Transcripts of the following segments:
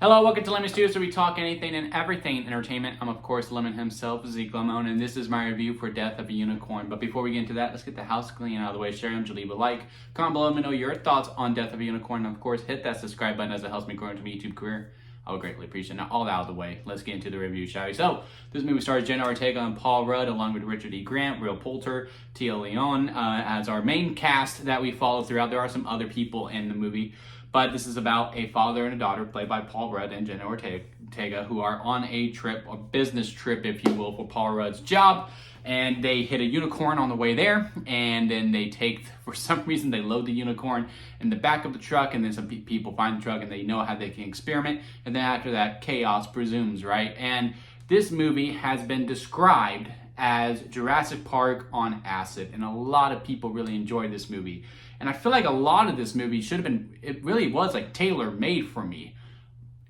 Hello, welcome to Lemon Studios, where we talk anything and everything entertainment. I'm, of course, Lemon himself, Zeke Lemon, and this is my review for Death of a Unicorn. But before we get into that, let's get the house clean out of the way. Share them, leave a like, comment below, let me know your thoughts on Death of a Unicorn, and of course, hit that subscribe button as it helps me grow into my YouTube career. I would greatly appreciate it. Now, all that out of the way, let's get into the review, shall we? So, this movie stars Jenna Ortega and Paul Rudd, along with Richard E. Grant, Will Poulter, Tia Leone, as our main cast that we follow throughout. There are some other people in the movie, but this is about a father and a daughter, played by Paul Rudd and Jenna Ortega, who are on a trip, a business trip, if you will, for Paul Rudd's job. And they hit a unicorn on the way there, and then they take, for some reason, they load the unicorn in the back of the truck, and then some people find the truck, and they know how they can experiment. And then after that, chaos presumes, right? And this movie has been described as Jurassic Park on acid, and a lot of people really enjoyed this movie. And I feel like a lot of this movie should have been, it really was like tailor-made for me.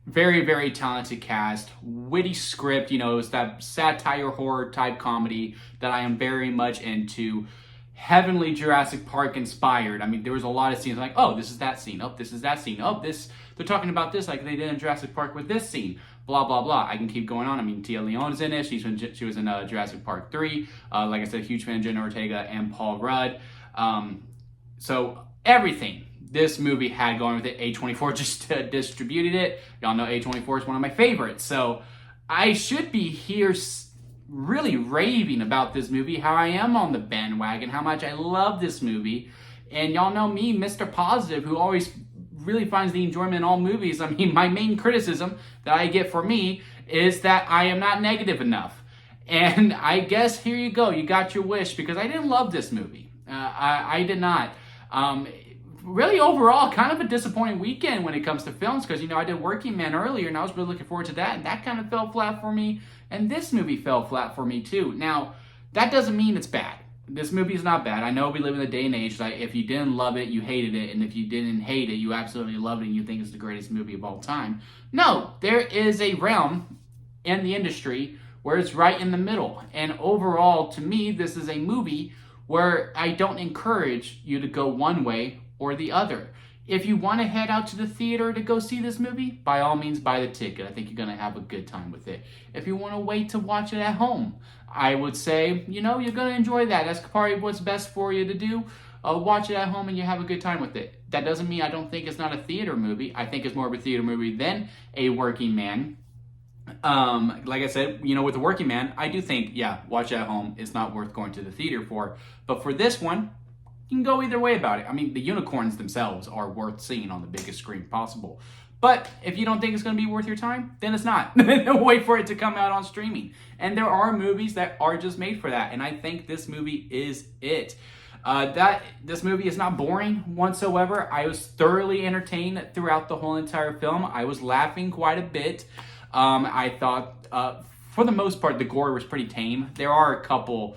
Very, very talented cast, witty script, you know, it's that satire horror type comedy that I am very much into. Heavenly Jurassic Park inspired. I mean, there was a lot of scenes like, oh, this is that scene. Oh, this is that scene. Oh, this, they're talking about this like they did in Jurassic Park with this scene. Blah, blah, blah. I can keep going on. I mean, Tia Leone's in it. She was in Jurassic Park 3. Like I said, huge fan of Jenna Ortega and Paul Rudd. So everything this movie had going with it, A24 just distributed it. Y'all know A24 is one of my favorites. So I should be here really raving about this movie, how I am on the bandwagon, how much I love this movie. And y'all know me, Mr. Positive, who always really finds the enjoyment in all movies. I mean, my main criticism that I get for me is that I am not negative enough. And I guess here you go. You got your wish, because I didn't love this movie. I did not. Really, overall, kind of a disappointing weekend when it comes to films, because, you know, I did Working Man earlier, and I was really looking forward to that, and that kind of fell flat for me, and this movie fell flat for me, too. Now, that doesn't mean it's bad. This movie is not bad. I know we live in a day and age that if you didn't love it, you hated it, and if you didn't hate it, you absolutely loved it, and you think it's the greatest movie of all time. No, there is a realm in the industry where it's right in the middle, and overall, to me, this is a movie where I don't encourage you to go one way or the other. If you want to head out to the theater to go see this movie, by all means buy the ticket. I think you're going to have a good time with it. If you want to wait to watch it at home, I would say, you know, you're going to enjoy that. That's probably what's best for you to do. Watch it at home and you have a good time with it. That doesn't mean I don't think it's not a theater movie. I think it's more of a theater movie than a Working Man. Like I said, you know, with the Working Man, I do think, yeah, watch it at home. It's not worth going to the theater for. But for this one, you can go either way about it. I mean, the unicorns themselves are worth seeing on the biggest screen possible. But if you don't think it's going to be worth your time, then it's not. Wait for it to come out on streaming. And there are movies that are just made for that. And I think this movie is it. This movie is not boring whatsoever. I was thoroughly entertained throughout the whole entire film. I was laughing quite a bit. I thought, for the most part, the gore was pretty tame. There are a couple,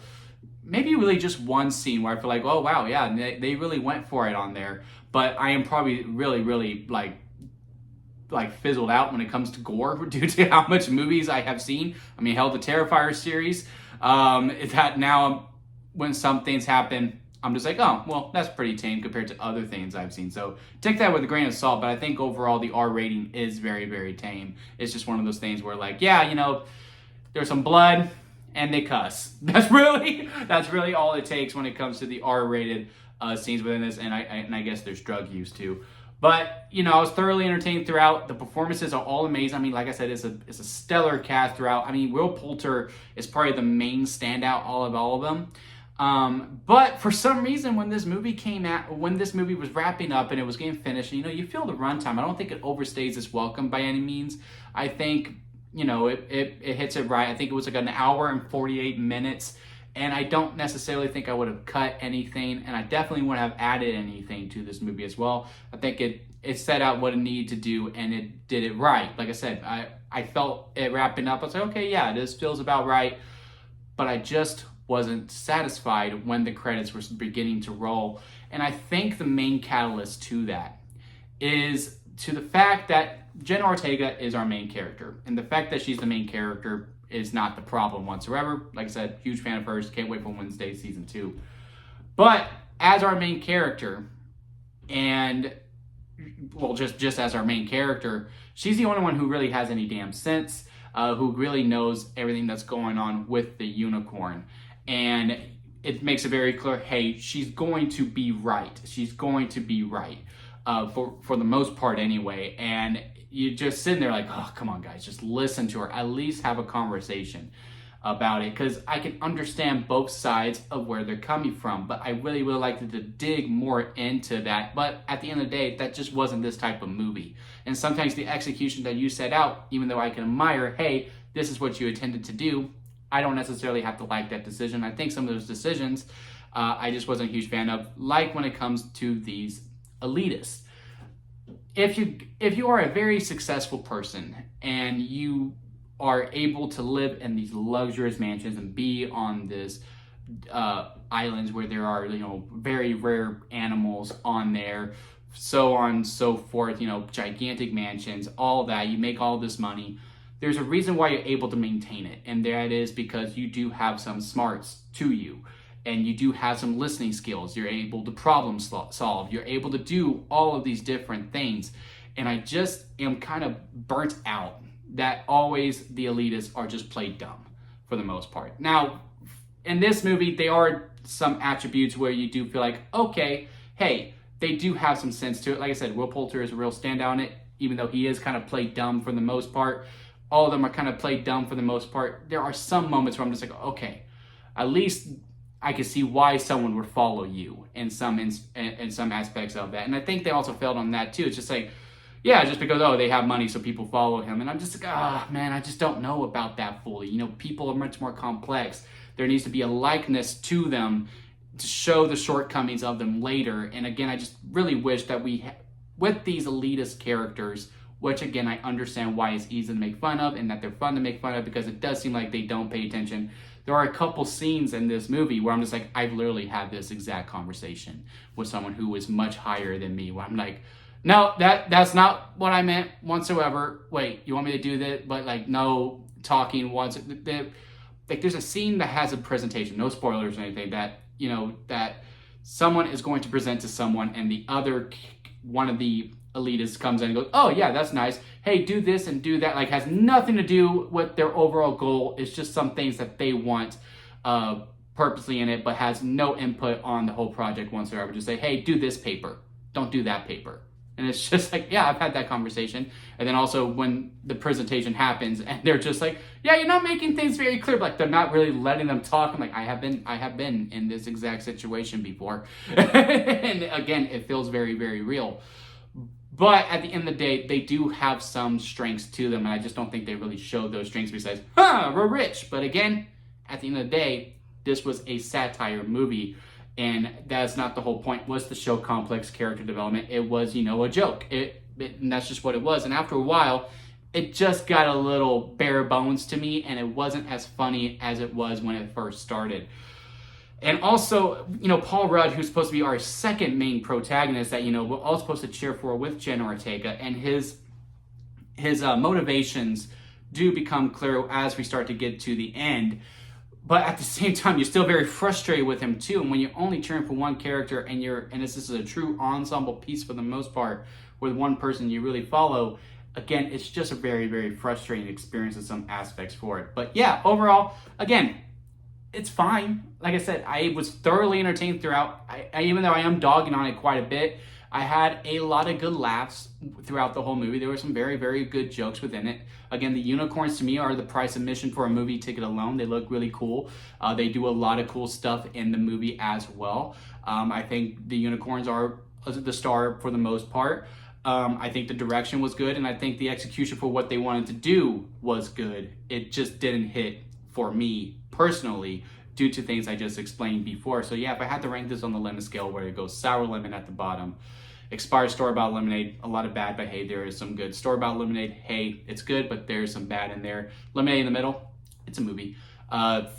maybe really just one scene where I feel like, oh, wow, yeah, they really went for it on there. But I am probably really, like fizzled out when it comes to gore due to how much movies I have seen. I mean, hell, the Terrifier series, that now when some things happen, I'm just like, oh, well, that's pretty tame compared to other things I've seen. So take that with a grain of salt, but I think overall the R rating is very, very tame. It's just one of those things where, like, yeah, you know, there's some blood and they cuss. That's really all it takes when it comes to the R-rated scenes within this, and I guess there's drug use too. But, you know, I was thoroughly entertained throughout. The performances are all amazing. I mean, like I said, it's a stellar cast throughout. I mean, Will Poulter is probably the main standout of all of them. But for some reason, when this movie was wrapping up and it was getting finished, you know, you feel the runtime. I don't think it overstays its welcome by any means. I think, you know, it hits it right. I think it was like an hour and 48 minutes. And I don't necessarily think I would have cut anything. And I definitely wouldn't have added anything to this movie as well. I think it set out what it needed to do and it did it right. Like I said, I felt it wrapping up. I was like, okay, yeah, this feels about right. But I just wasn't satisfied when the credits were beginning to roll. And I think the main catalyst to that is to the fact that Jenna Ortega is our main character. And the fact that she's the main character is not the problem whatsoever. Like I said, huge fan of hers. Can't wait for Wednesday season 2. But as our main character, and well, just as our main character, she's the only one who really has any damn sense, who really knows everything that's going on with the unicorn. And it makes it very clear, hey, she's going to be right. She's going to be right, for the most part anyway. And you just sitting there like, oh, come on, guys, just listen to her. At least have a conversation about it, because I can understand both sides of where they're coming from, but I really would have liked to dig more into that. But at the end of the day, that just wasn't this type of movie. And sometimes the execution that you set out, even though I can admire, hey, this is what you intended to do, I don't necessarily have to like that decision. I think some of those decisions I just wasn't a huge fan of, like when it comes to these elitists. If you are a very successful person and you are able to live in these luxurious mansions and be on this islands where there are, very rare animals on there, so on and so forth, gigantic mansions, all that, you make all this money. There's a reason why you're able to maintain it, and that is because you do have some smarts to you, and you do have some listening skills. You're able to problem solve. You're able to do all of these different things, and I just am kind of burnt out that always the elitists are just played dumb for the most part. Now, in this movie, there are some attributes where you do feel like, okay, hey, they do have some sense to it. Like I said, Will Poulter is a real standout in it, even though he is kind of played dumb for the most part. All of them are kind of played dumb for the most part. There are some moments where I'm just like, okay, at least I can see why someone would follow you in some aspects of that. And I think they also failed on that too. It's just like, yeah, just because, they have money so people follow him. And I'm just like, man, I just don't know about that fully. People are much more complex. There needs to be a likeness to them to show the shortcomings of them later. And again, I just really wish that with these elitist characters, which again, I understand why it's easy to make fun of and that they're fun to make fun of because it does seem like they don't pay attention. There are a couple scenes in this movie where I'm just like, I've literally had this exact conversation with someone who is much higher than me, where I'm like, no, that's not what I meant whatsoever. Wait, you want me to do that? But no talking once. There's a scene that has a presentation, no spoilers or anything, that, that someone is going to present to someone and one of the elitists comes in and goes, oh yeah, that's nice. Hey, do this and do that. Has nothing to do with their overall goal. It's just some things that they want purposely in it, but has no input on the whole project whatsoever. Just say, hey, do this paper. Don't do that paper. And it's just like, yeah, I've had that conversation. And then also when the presentation happens and they're just like, yeah, you're not making things very clear. They're not really letting them talk. I'm like, I have been in this exact situation before. And again, it feels very, very real. But at the end of the day, they do have some strengths to them. And I just don't think they really showed those strengths besides, we're rich. But again, at the end of the day, this was a satire movie. And that's not the whole point, was to show complex character development. It was, a joke. And that's just what it was. And after a while, it just got a little bare bones to me, and it wasn't as funny as it was when it first started. And also, Paul Rudd, who's supposed to be our second main protagonist that, we're all supposed to cheer for with Jenna Ortega, and his motivations do become clear as we start to get to the end. But at the same time, you're still very frustrated with him too. And when you're only cheering for one character and this is a true ensemble piece for the most part, with one person you really follow, again, it's just a very, very frustrating experience in some aspects for it. But yeah, overall, again, it's fine. Like I said, I was thoroughly entertained throughout. Even though I am dogging on it quite a bit, I had a lot of good laughs throughout the whole movie. There were some very, very good jokes within it. Again, the unicorns to me are the price of admission for a movie ticket alone. They look really cool. They do a lot of cool stuff in the movie as well. I think the unicorns are the star for the most part. I think the direction was good, and I think the execution for what they wanted to do was good. It just didn't hit for me personally due to things I just explained before. So yeah, if I had to rank this on the lemon scale, where it goes sour lemon at the bottom, expired store-bought lemonade, a lot of bad, but hey, there is some good. Store-bought lemonade, hey, it's good, but there's some bad in there. Lemonade in the middle, it's a movie.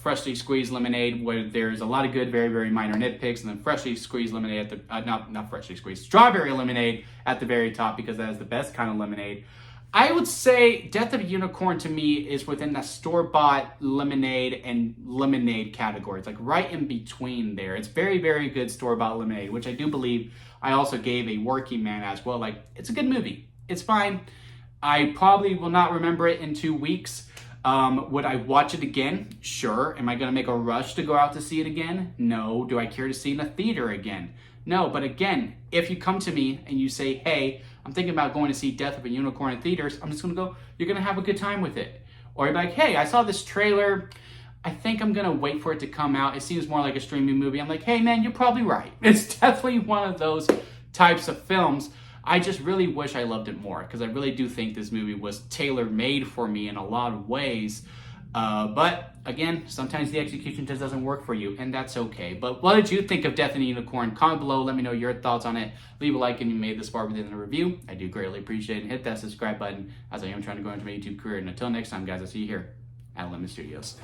Freshly squeezed lemonade, where there's a lot of good, very, very minor nitpicks, and then freshly squeezed lemonade at the, not freshly squeezed, strawberry lemonade at the very top, because that is the best kind of lemonade. I would say Death of a Unicorn to me is within the store-bought lemonade and lemonade categories, like right in between there. It's very, very good store-bought lemonade, which I do believe I also gave a Working Man as well. Like, it's a good movie. It's fine. I probably will not remember it in 2 weeks. Would I watch it again? Sure. Am I going to make a rush to go out to see it again? No. Do I care to see it in a theater again? No. But again, if you come to me and you say, hey, I'm thinking about going to see Death of a Unicorn in theaters, I'm just going to go, you're going to have a good time with it. Or you're like, hey, I saw this trailer. I think I'm going to wait for it to come out. It seems more like a streaming movie. I'm like, hey, man, you're probably right. It's definitely one of those types of films. I just really wish I loved it more, because I really do think this movie was tailor-made for me in a lot of ways. But again, sometimes the execution just doesn't work for you, and that's okay. But what did you think of Death of a Unicorn? Comment below, let me know your thoughts on it. Leave a like if you made this far within the review. I do greatly appreciate it. And hit that subscribe button, as I am trying to go into my YouTube career. And until next time, guys, I'll see you here at Lemon Studios.